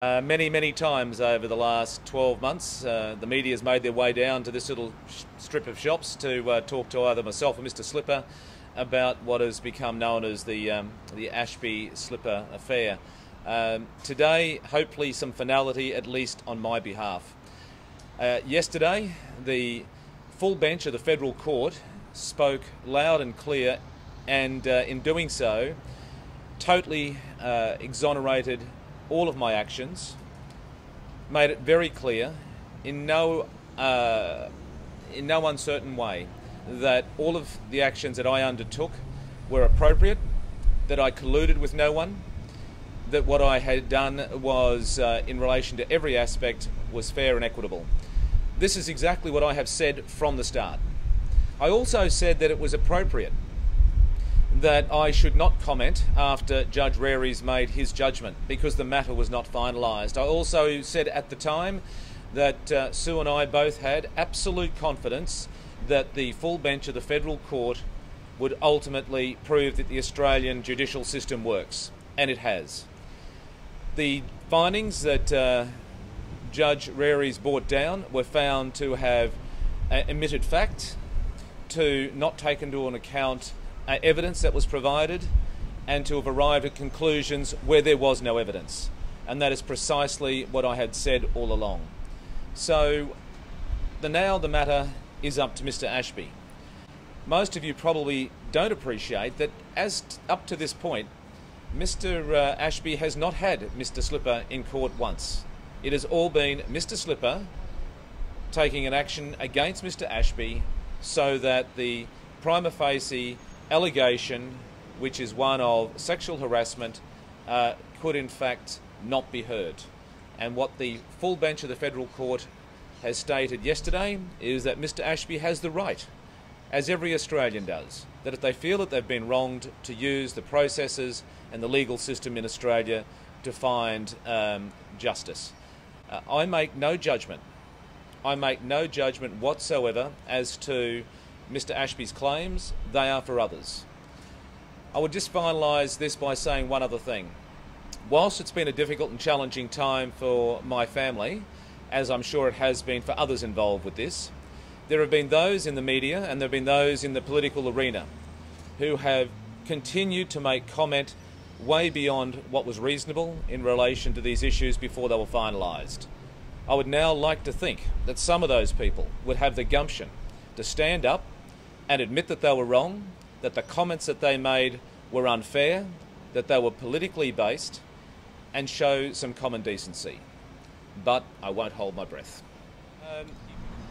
Many times over the last 12 months, the media has made their way down to this little strip of shops to talk to either myself or Mr Slipper about what has become known as the Ashby Slipper affair. Today, hopefully some finality, at least on my behalf. Yesterday, the full bench of the Federal Court spoke loud and clear, and in doing so, totally exonerated all of my actions, made it very clear in no uncertain way that all of the actions that I undertook were appropriate, that I colluded with no one, that what I had done was, in relation to every aspect, was fair and equitable. This is exactly what I have said from the start. I also said that it was appropriate that I should not comment after Judge Rary's made his judgment because the matter was not finalised. I also said at the time that Sue and I both had absolute confidence that the full bench of the Federal Court would ultimately prove that the Australian judicial system works, and it has. The findings that Judge Rary's brought down were found to have omitted fact, to not take into account evidence that was provided, and to have arrived at conclusions where there was no evidence. And that is precisely what I had said all along. So now the matter is up to Mr Ashby. Most of you probably don't appreciate that up to this point, Mr Ashby has not had Mr Slipper in court once. It has all been Mr Slipper taking an action against Mr Ashby so that the prima facie allegation, which is one of sexual harassment, could in fact not be heard. And what the full bench of the Federal Court has stated yesterday is that Mr Ashby has the right, as every Australian does, that if they feel that they've been wronged, to use the processes and the legal system in Australia to find justice. I make no judgment. I make no judgment whatsoever as to Mr Ashby's claims. They are for others. I would just finalise this by saying one other thing. Whilst it's been a difficult and challenging time for my family, as I'm sure it has been for others involved with this, there have been those in the media and there have been those in the political arena who have continued to make comment way beyond what was reasonable in relation to these issues before they were finalised. I would now like to think that some of those people would have the gumption to stand up and admit that they were wrong, that the comments that they made were unfair, that they were politically based, and show some common decency. But I won't hold my breath.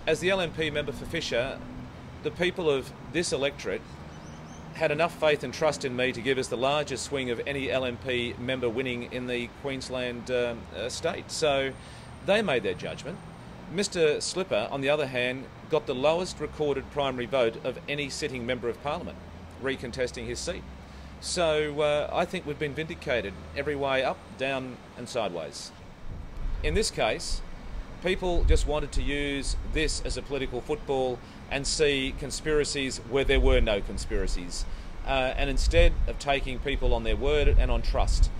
As the LNP member for Fisher, the people of this electorate had enough faith and trust in me to give us the largest swing of any LNP member winning in the Queensland state. So they made their judgment. Mr Slipper, on the other hand, got the lowest recorded primary vote of any sitting Member of Parliament, recontesting his seat. So I think we've been vindicated every way up, down and sideways. In this case, people just wanted to use this as a political football and see conspiracies where there were no conspiracies. And instead of taking people on their word and on trust,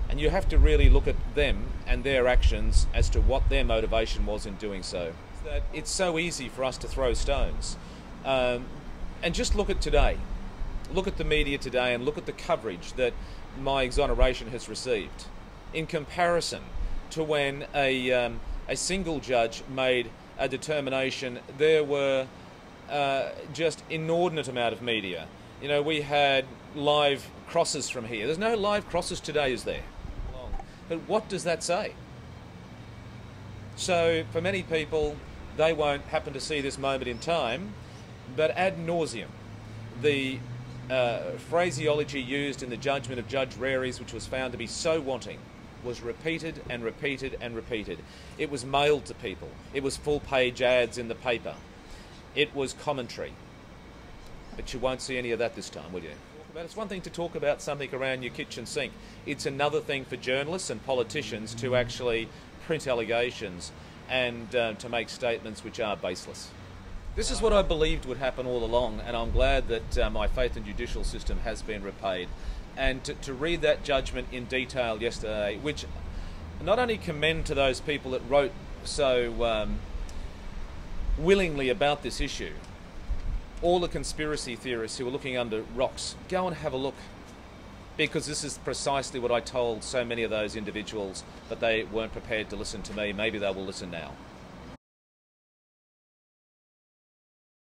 and you have to really look at them and their actions as to what their motivation was in doing so. That it's so easy for us to throw stones. And just look at today. Look at the media today and look at the coverage that my exoneration has received in comparison to when a single judge made a determination. There were just inordinate amount of media. You know, we had live crosses from here. There's no live crosses today, is there? But what does that say? So for many people, they won't happen to see this moment in time, but ad nauseum, the phraseology used in the judgment of Judge Rary's, which was found to be so wanting, was repeated and repeated and repeated. It was mailed to people. It was full-page ads in the paper. It was commentary. But you won't see any of that this time, will you? It's one thing to talk about something around your kitchen sink. It's another thing for journalists and politicians to actually print allegations and to make statements which are baseless. This is what I believed would happen all along, and I'm glad that my faith in the judicial system has been repaid. and to read that judgment in detail yesterday, which not only commend to those people that wrote so willingly about this issue, all the conspiracy theorists who are looking under rocks, go and have a look, because this is precisely what I told so many of those individuals, but they weren't prepared to listen to me. Maybe they will listen now.